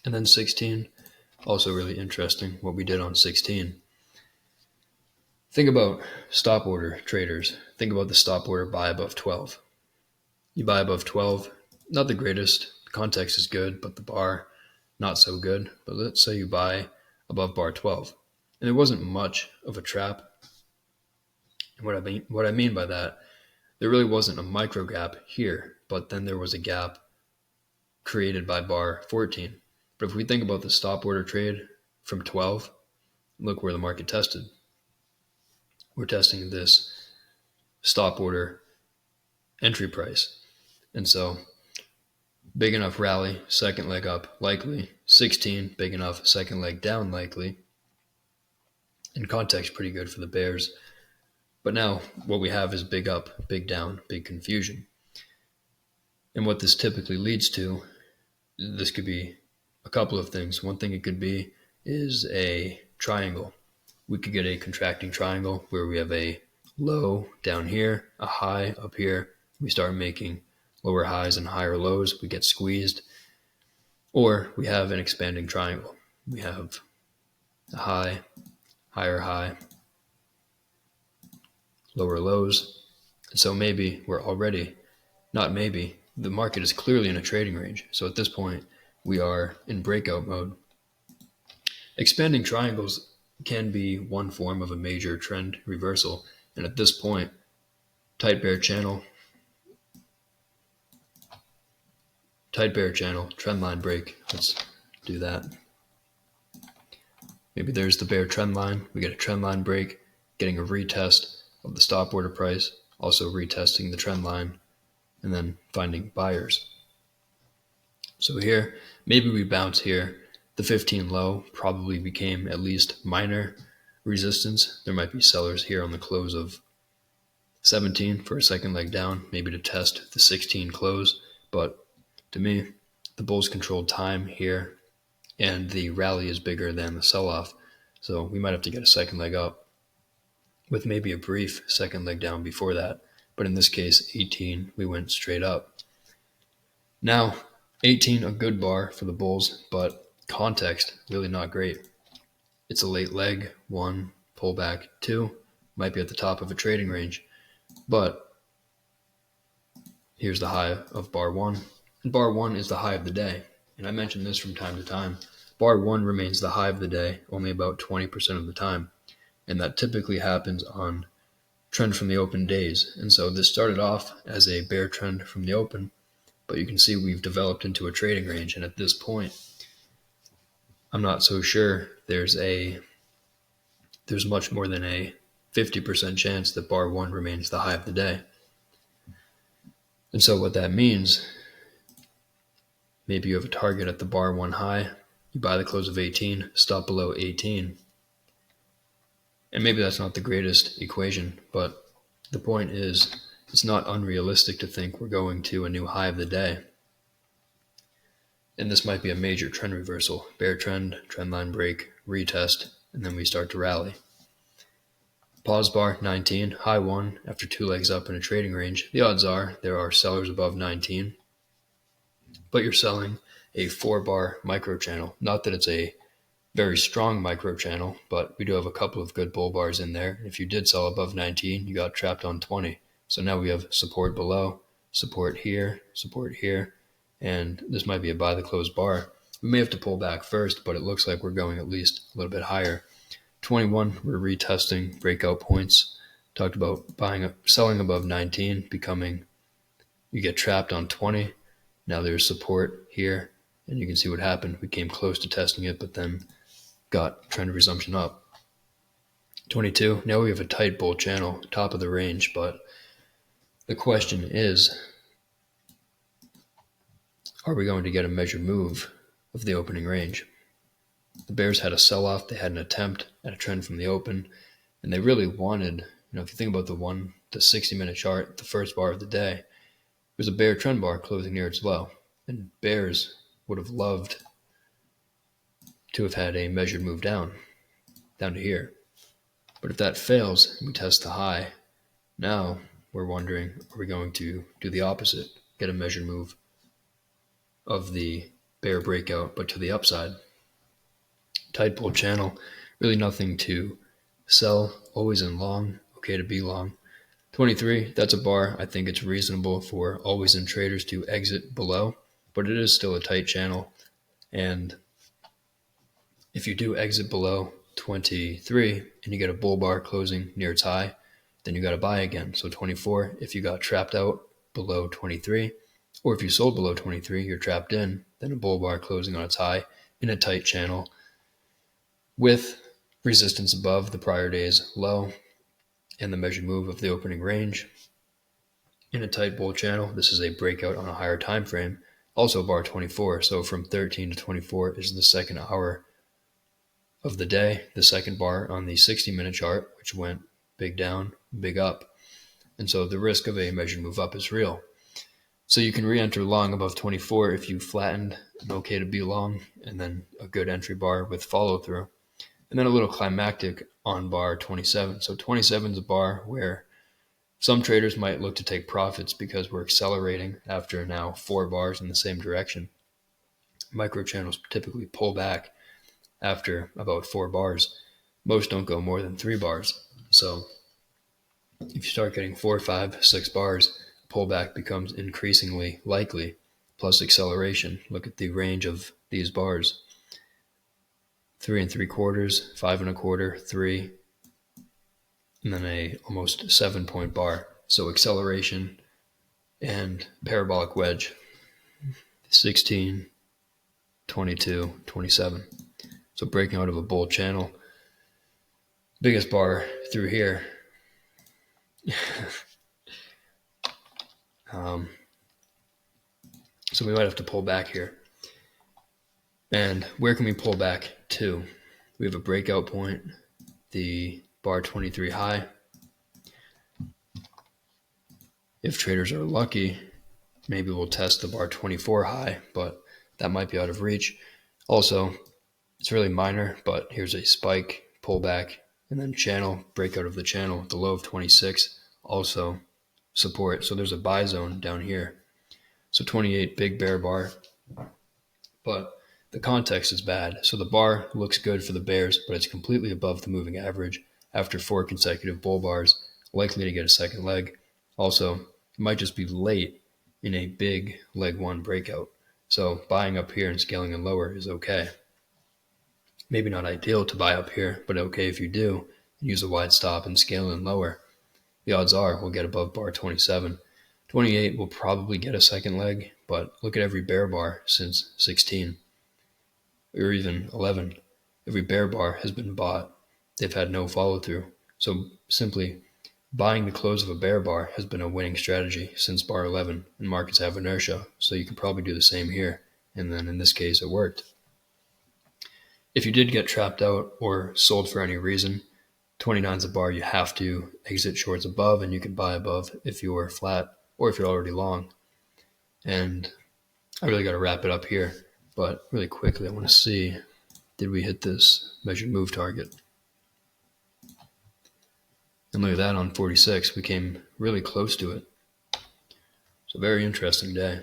And then 16, also really interesting what we did on 16. Think about stop order traders. Think about the stop order buy above 12. You buy above 12, not the greatest. The context is good, but the bar, not so good. But let's say you buy above bar 12. And there wasn't much of a trap. And what I mean by that, there really wasn't a micro gap here, but then there was a gap created by bar 14. But if we think about the stop order trade from 12, look where the market tested. We're testing this stop order entry price. And so big enough rally, second leg up likely. 16, big enough, second leg down likely. In context, pretty good for the bears. But now what we have is big up, big down, big confusion. And what this typically leads to, this could be a couple of things. One thing it could be is a triangle. We could get a contracting triangle where we have a low down here, a high up here. We start making lower highs and higher lows. We get squeezed. Or we have an expanding triangle. We have a high, higher high, lower lows. And so maybe we're already, not maybe, the market is clearly in a trading range. So at this point, we are in breakout mode. Expanding triangles can be one form of a major trend reversal. And at this point, tight bear channel, trend line break. Let's do that. Maybe there's the bear trend line. We get a trend line break, getting a retest of the stop order price, also retesting the trend line, and then finding buyers. So here, maybe we bounce here. The 15 low probably became at least minor resistance. There might be sellers here on the close of 17 for a second leg down, maybe to test the 16 close. But to me, the bulls controlled time here, and the rally is bigger than the sell-off. So we might have to get a second leg up with maybe a brief second leg down before that. But in this case, 18, we went straight up. Now, 18, a good bar for the bulls, but context, really not great. it's a late leg, 1, pullback, 2, might be at the top of a trading range. But here's the high of bar 1, and bar 1 is the high of the day. And I mention this from time to time. Bar 1 remains the high of the day only about 20% of the time, and that typically happens on trend from the open days. And so this started off as a bear trend from the open, but you can see we've developed into a trading range, and at this point, I'm not so sure there's much more than a 50% chance that bar 1 remains the high of the day. And so what that means, maybe you have a target at the bar 1 high, you buy the close of 18, stop below 18. And maybe that's not the greatest equation, but the point is it's not unrealistic to think we're going to a new high of the day. And this might be a major trend reversal, bear trend, trend line break, retest, and then we start to rally. Pause bar 19, high 1 after 2 legs up in a trading range. The odds are there are sellers above 19, but you're selling a 4-bar micro channel. Not that it's a very strong micro channel, but we do have a couple of good bull bars in there. If you did sell above 19, you got trapped on 20. So now we have support below, support here, and this might be a buy the close bar. We may have to pull back first, but it looks like we're going at least a little bit higher. 21, we're retesting breakout points. Talked about selling above 19, you get trapped on 20. Now there's support here, and you can see what happened. We came close to testing it, but then got trend resumption up. 22, now we have a tight bull channel, top of the range, but the question is, are we going to get a measured move of the opening range? The bears had a sell-off, they had an attempt at a trend from the open, and they really wanted, if you think about the 60-minute chart, the first bar of the day, it was a bear trend bar closing near its low, and bears would have loved to have had a measured move down to here. But if that fails, and we test the high, now we're wondering, are we going to do the opposite, get a measured move of the bear breakout, but to the upside? Tight bull channel, really nothing to sell, always in long, okay to be long. 23, that's a bar. I think it's reasonable for always in traders to exit below, but it is still a tight channel. And if you do exit below 23 and you get a bull bar closing near its high, then you got to buy again. So 24, if you got trapped out below 23, or if you sold below 23, you're trapped in, then a bull bar closing on its high in a tight channel with resistance above the prior day's low and the measured move of the opening range. In a tight bull channel, this is a breakout on a higher time frame, also bar 24. So from 13 to 24 is the second hour of the day, the second bar on the 60-minute chart, which went big down, big up. And so the risk of a measured move up is real. So you can re-enter long above 24 if you flattened an okay to be long, and then a good entry bar with follow through. And then a little climactic on bar 27. So 27 is a bar where some traders might look to take profits because we're accelerating after now 4 bars in the same direction. Micro channels typically pull back after about 4 bars. Most don't go more than 3 bars. So if you start getting 4, 5, 6 bars, pullback becomes increasingly likely, plus acceleration. Look at the range of these bars. 3 3/4, 5 1/4, 3, and then a almost 7-point bar. So acceleration and parabolic wedge, 16, 22, 27. So breaking out of a bull channel, biggest bar through here. So we might have to pull back here. And where can we pull back to? We have a breakout point, the bar 23 high. If traders are lucky, maybe we'll test the bar 24 high, but that might be out of reach. Also, it's really minor, but here's a spike, pullback, and then channel, breakout of the channel, the low of 26, also support. So there's a buy zone down here. So 28, big bear bar. But the context is bad. So the bar looks good for the bears, but it's completely above the moving average after 4 consecutive bull bars, likely to get a second leg. Also, it might just be late in a big leg 1 breakout. So buying up here and scaling in lower is okay. Maybe not ideal to buy up here, but okay if you do, and use a wide stop and scale in lower. The odds are we'll get above bar 27. 28 will probably get a second leg, but look at every bear bar since 16, or even 11. Every bear bar has been bought. They've had no follow through. So simply buying the close of a bear bar has been a winning strategy since bar 11, and markets have inertia, so you can probably do the same here. And then in this case, it worked. If you did get trapped out or sold for any reason, 29 is a bar you have to exit shorts above, and you can buy above if you're flat or if you're already long. And I really got to wrap it up here, but really quickly, I want to see, did we hit this measured move target? And look at that on 46, we came really close to it. So very interesting day.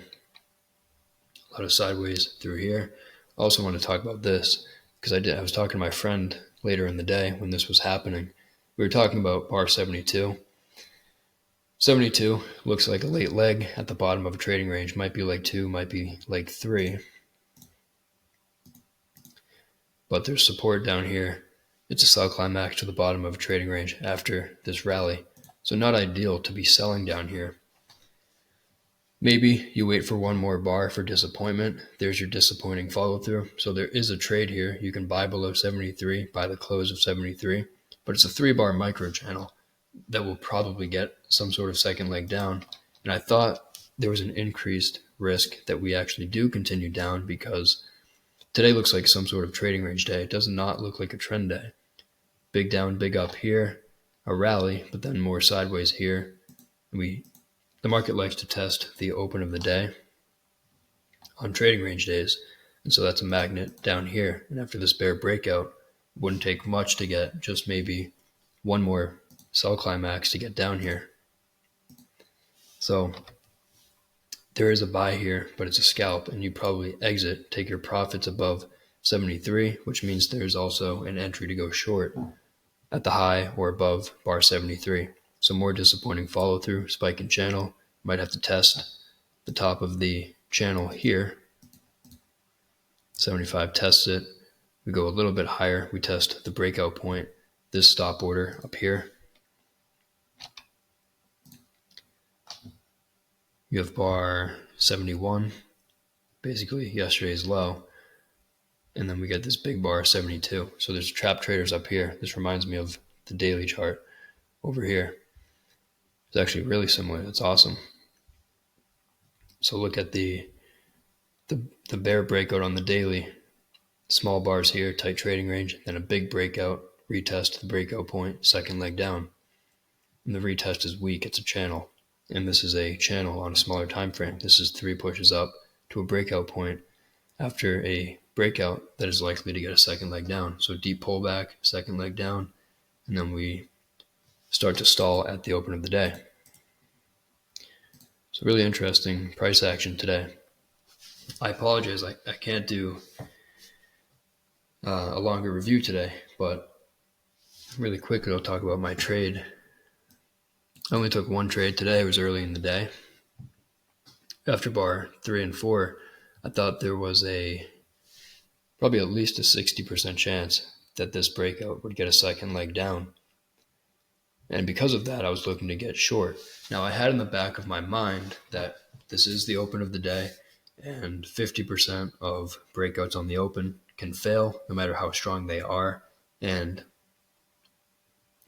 A lot of sideways through here. I also want to talk about this because I was talking to my friend later in the day when this was happening. We were talking about bar 72. 72 looks like a late leg at the bottom of a trading range. Might be leg 2, might be leg 3. But there's support down here. It's a sell climax to the bottom of a trading range after this rally. So not ideal to be selling down here. Maybe you wait for one more bar for disappointment. There's your disappointing follow through. So there is a trade here. You can buy below 73, buy the close of 73, but it's a 3-bar micro channel that will probably get some sort of second leg down. And I thought there was an increased risk that we actually do continue down because today looks like some sort of trading range day. It does not look like a trend day. Big down, big up here, a rally, but then more sideways here. The market likes to test the open of the day on trading range days, and so that's a magnet down here. And after this bear breakout, it wouldn't take much to get just maybe one more sell climax to get down here. So there is a buy here, but it's a scalp, and you probably exit, take your profits above 73, which means there's also an entry to go short at the high or above bar 73. So more disappointing follow through, spike in channel. Might have to test the top of the channel here. 75 tests it. We go a little bit higher. We test the breakout point, this stop order up here. You have bar 71, basically yesterday's low. And then we get this big bar 72. So there's trap traders up here. This reminds me of the daily chart over here. It's actually really similar. It's awesome. So look at the bear breakout on the daily. Small bars here, tight trading range, then a big breakout, retest the breakout point, second leg down. And the retest is weak. It's a channel. And this is a channel on a smaller time frame. This is 3 pushes up to a breakout point after a breakout that is likely to get a second leg down. So deep pullback, second leg down, and then we start to stall at the open of the day. So really interesting price action today. I apologize, I can't do a longer review today, but really quickly I'll talk about my trade. I only took one trade today. It was early in the day. After bar 3 and 4, I thought there was probably at least a 60% chance that this breakout would get a second leg down. And because of that, I was looking to get short. Now, I had in the back of my mind that this is the open of the day, and 50% of breakouts on the open can fail no matter how strong they are. And,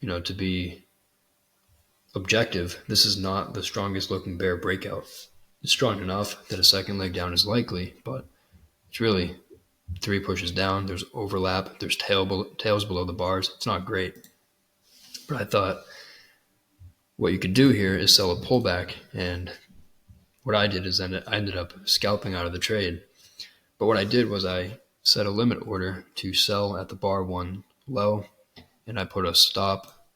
to be objective, this is not the strongest looking bear breakout. It's strong enough that a second leg down is likely, but it's really 3 pushes down. There's overlap. There's tails below the bars. It's not great. But I thought what you could do here is sell a pullback. And what I did is I ended up scalping out of the trade. But what I did was I set a limit order to sell at the bar 1 low. And I put a stop,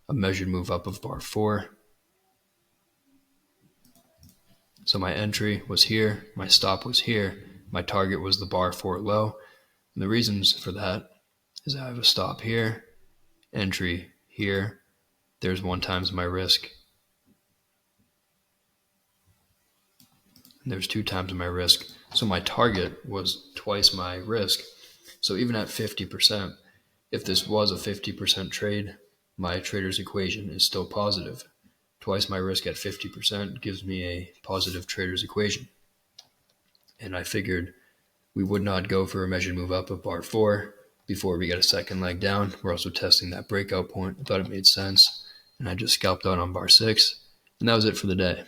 a measured move up of bar 4. So my entry was here. My stop was here. My target was the bar 4 low. And the reasons for that is I have a stop here, entry here. There's 1 times my risk. And there's 2 times my risk. So my target was twice my risk. So even at 50%, if this was a 50% trade, my trader's equation is still positive. Twice my risk at 50% gives me a positive trader's equation. And I figured we would not go for a measured move up of bar 4 before we get a second leg down. We're also testing that breakout point. I thought it made sense. And I just scalped out on bar 6. And that was it for the day.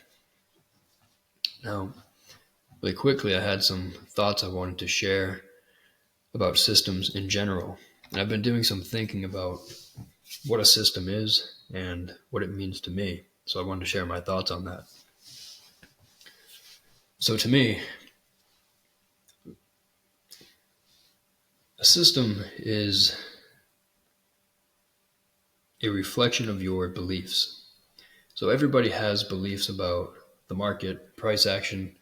Now, really quickly, I had some thoughts I wanted to share about systems in general. And I've been doing some thinking about what a system is and what it means to me. So I wanted to share my thoughts on that. So to me, a system is a reflection of your beliefs. So everybody has beliefs about the market, price action,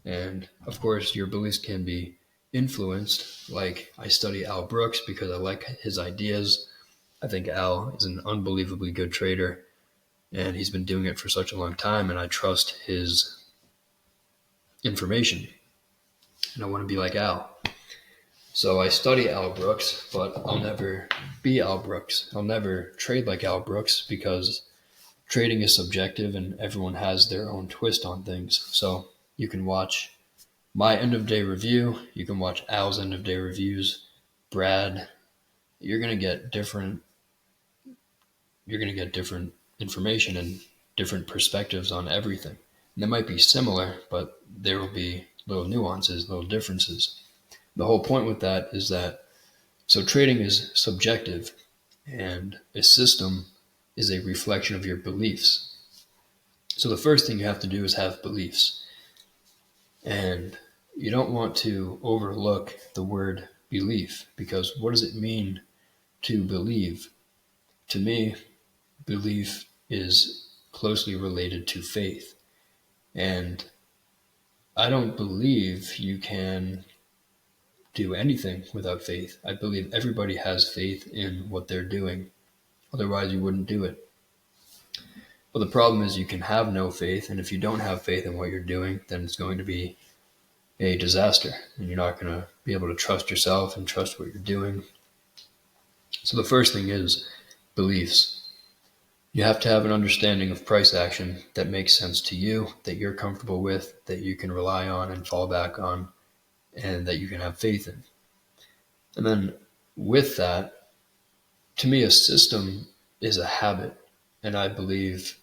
and of course your beliefs can be influenced. Like I study Al Brooks because I like his ideas. I think Al is an unbelievably good trader and he's been doing it for such a long time, and I trust his information and I want to be like Al. So I study Al Brooks, but I'll never be Al Brooks. I'll never trade like Al Brooks because trading is subjective and everyone has their own twist on things. So you can watch my end of day review, you can watch Al's end of day reviews, Brad. You're gonna get different information and different perspectives on everything. And they might be similar, but there will be little nuances, little differences. The whole point with that is that so trading is subjective and a system is a reflection of your beliefs. So the first thing you have to do is have beliefs. And you don't want to overlook the word belief, because what does it mean to believe? To me, belief is closely related to faith. And I don't believe you can do anything without faith. I believe everybody has faith in what they're doing. Otherwise, you wouldn't do it. But the problem is you can have no faith, and if you don't have faith in what you're doing, then it's going to be a disaster, and you're not going to be able to trust yourself and trust what you're doing. So the first thing is beliefs. You have to have an understanding of price action that makes sense to you, that you're comfortable with, that you can rely on and fall back on, and that you can have faith in. And then with that, to me, a system is a habit. And I believe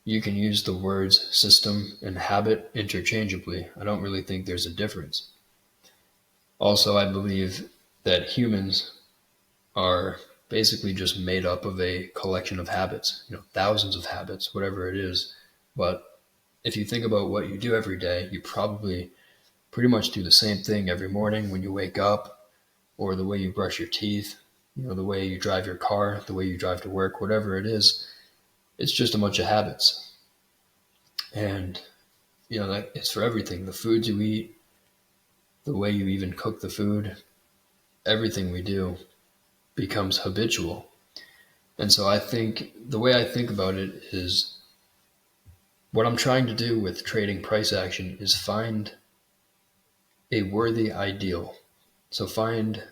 you can use the words system and habit interchangeably. I don't really think there's a difference. Also, I believe that humans are basically just made up of a collection of habits, thousands of habits, whatever it is. But if you think about what you do every day, you probably pretty much do the same thing every morning when you wake up, or the way you brush your teeth, the way you drive your car, the way you drive to work, whatever it is. It's just a bunch of habits. And, that it's for everything. The foods you eat, the way you even cook the food, everything we do becomes habitual. And so I think the way I think about it is what I'm trying to do with trading price action is find a worthy ideal. So find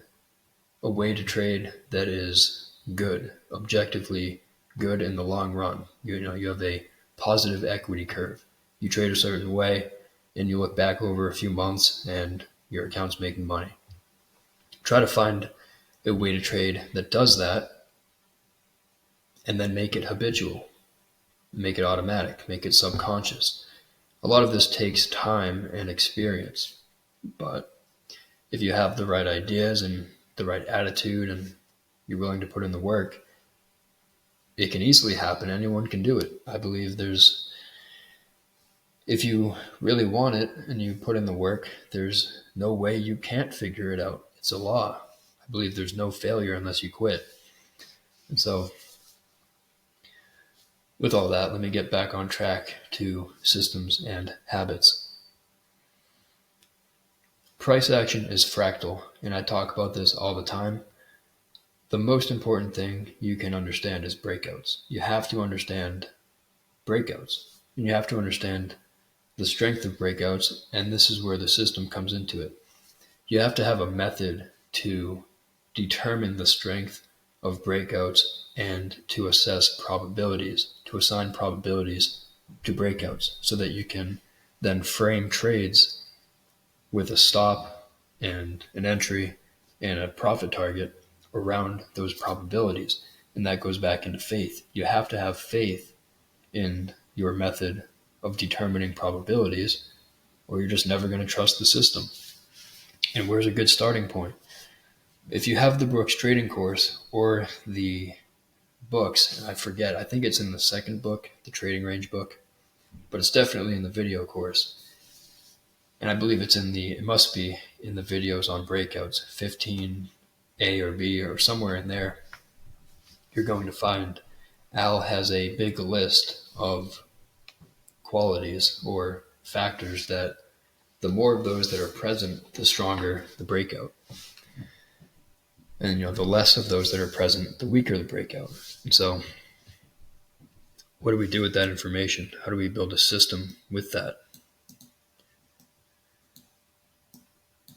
a way to trade that is good, objectively good in the long run. You have a positive equity curve. You trade a certain way and you look back over a few months and your account's making money. Try to find a way to trade that does that and then make it habitual, make it automatic, make it subconscious. A lot of this takes time and experience, but if you have the right ideas and the right attitude and you're willing to put in the work, it can easily happen. Anyone can do it. I believe if you really want it and you put in the work, there's no way you can't figure it out. It's a law. I believe there's no failure unless you quit. And so with all that, let me get back on track to systems and habits. Price action is fractal, and I talk about this all the time. The most important thing you can understand is breakouts. You have to understand breakouts, and you have to understand the strength of breakouts, and this is where the system comes into it. You have to have a method to determine the strength of breakouts and to assess probabilities, to assign probabilities to breakouts so that you can then frame trades with a stop and an entry and a profit target around those probabilities. And that goes back into faith. You have to have faith in your method of determining probabilities, or you're just never going to trust the system. And where's a good starting point? If you have the Brooks trading course or the books, and I forget, I think it's in the second book, the trading range book, but it's definitely in the video course. And I believe it must be in the videos on breakouts, 15A or B or somewhere in there. You're going to find Al has a big list of qualities or factors that the more of those that are present, the stronger the breakout. And the less of those that are present, the weaker the breakout. And so what do we do with that information? How do we build a system with that?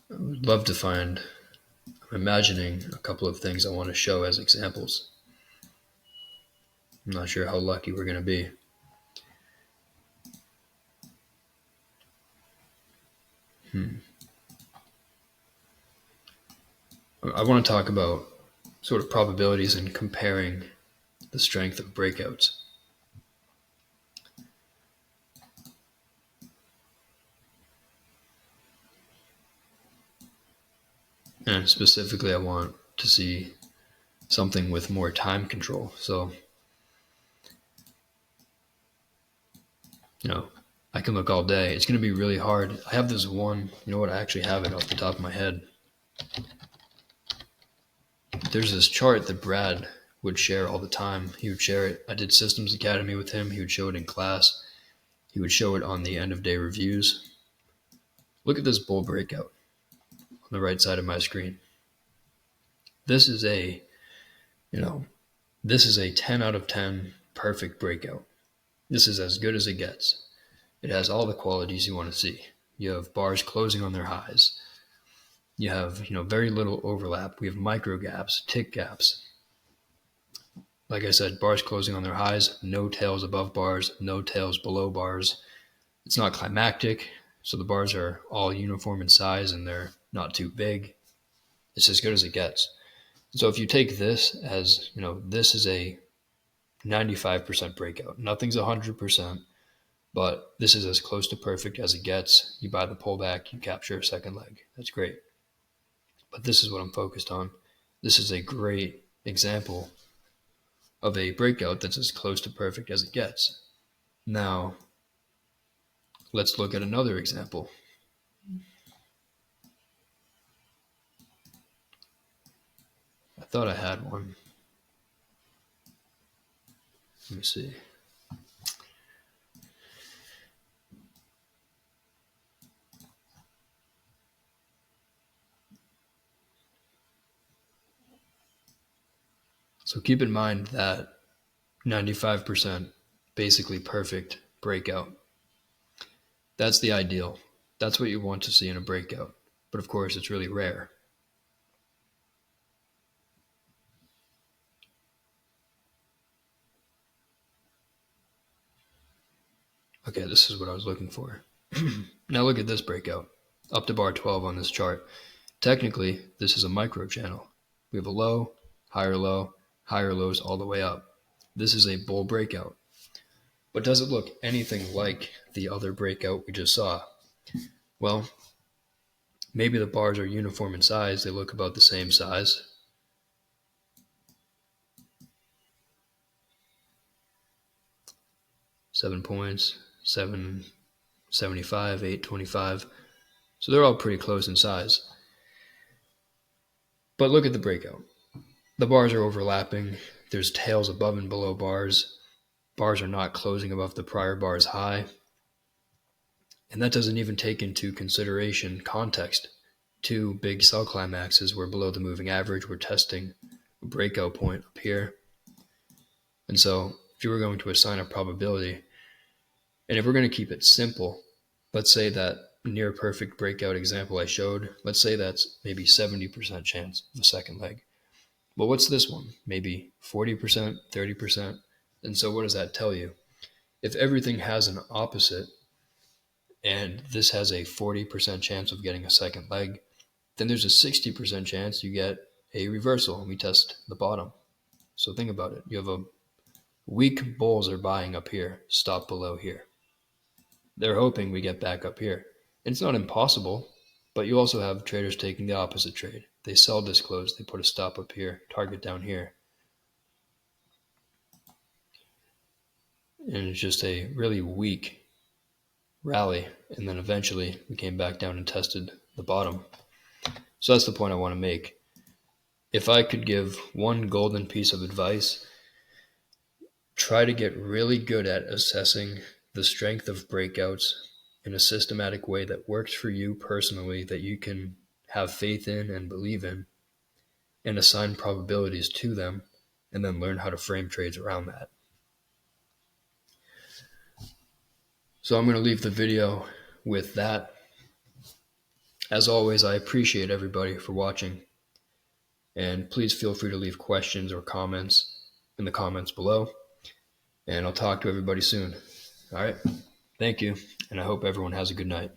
I would love to I'm imagining a couple of things I want to show as examples. I'm not sure how lucky we're going to be. I want to talk about sort of probabilities and comparing the strength of breakouts. And specifically, I want to see something with more time control. So, I can look all day. It's going to be really hard. I have this one, I actually have it off the top of my head. There's this chart that Brad would share all the time. He would share it. I did Systems Academy with him. He would show it in class. He would show it on the end of day reviews. Look at this bull breakout on the right side of my screen. This is a 10 out of 10 perfect breakout. This is as good as it gets. It has all the qualities you want to see. You have bars closing on their highs. You have, very little overlap. We have micro gaps, tick gaps. Like I said, bars closing on their highs, no tails above bars, no tails below bars. It's not climactic, so the bars are all uniform in size and they're not too big. It's as good as it gets. So if you take this as, this is a 95% breakout. Nothing's 100%, but this is as close to perfect as it gets. You buy the pullback, you capture a second leg. That's great. But this is what I'm focused on. This is a great example of a breakout that's as close to perfect as it gets. Now, let's look at another example. I thought I had one. Let me see. So keep in mind that 95% basically perfect breakout. That's the ideal. That's what you want to see in a breakout. But of course, it's really rare. Okay, this is what I was looking for. Now look at this breakout. Up to bar 12 on this chart. Technically, this is a micro channel. We have a low, higher lows all the way up. This is a bull breakout. But does it look anything like the other breakout we just saw? Well, maybe the bars are uniform in size. They look about the same size. Seven points, 775, 825. So they're all pretty close in size. But look at the breakout. The bars are overlapping. There's tails above and below bars. Bars are not closing above the prior bar's high. And that doesn't even take into consideration context. two big sell climaxes were below the moving average. We're testing a breakout point up here. And so if you were going to assign a probability, and if we're going to keep it simple, let's say that near perfect breakout example I showed, let's say that's maybe 70% chance of a second leg. Well, what's this one? Maybe 40%, 30%. And so what does that tell you? If everything has an opposite, and this has a 40% chance of getting a second leg, then there's a 60% chance you get a reversal, and we test the bottom. So think about it. You have a weak bulls are buying up here, stop below here. They're hoping we get back up here. And it's not impossible, but you also have traders taking the opposite trade. They sell this close, they put a stop up here, target down here. And it's just a really weak rally. And then eventually we came back down and tested the bottom. So that's the point I want to make. If I could give one golden piece of advice, try to get really good at assessing the strength of breakouts in a systematic way that works for you personally, that you can have faith in and believe in, and assign probabilities to them, and then learn how to frame trades around that. So I'm going to leave the video with that. As always, I appreciate everybody for watching, and please feel free to leave questions or comments in the comments below, and I'll talk to everybody soon. All right. Thank you, and I hope everyone has a good night.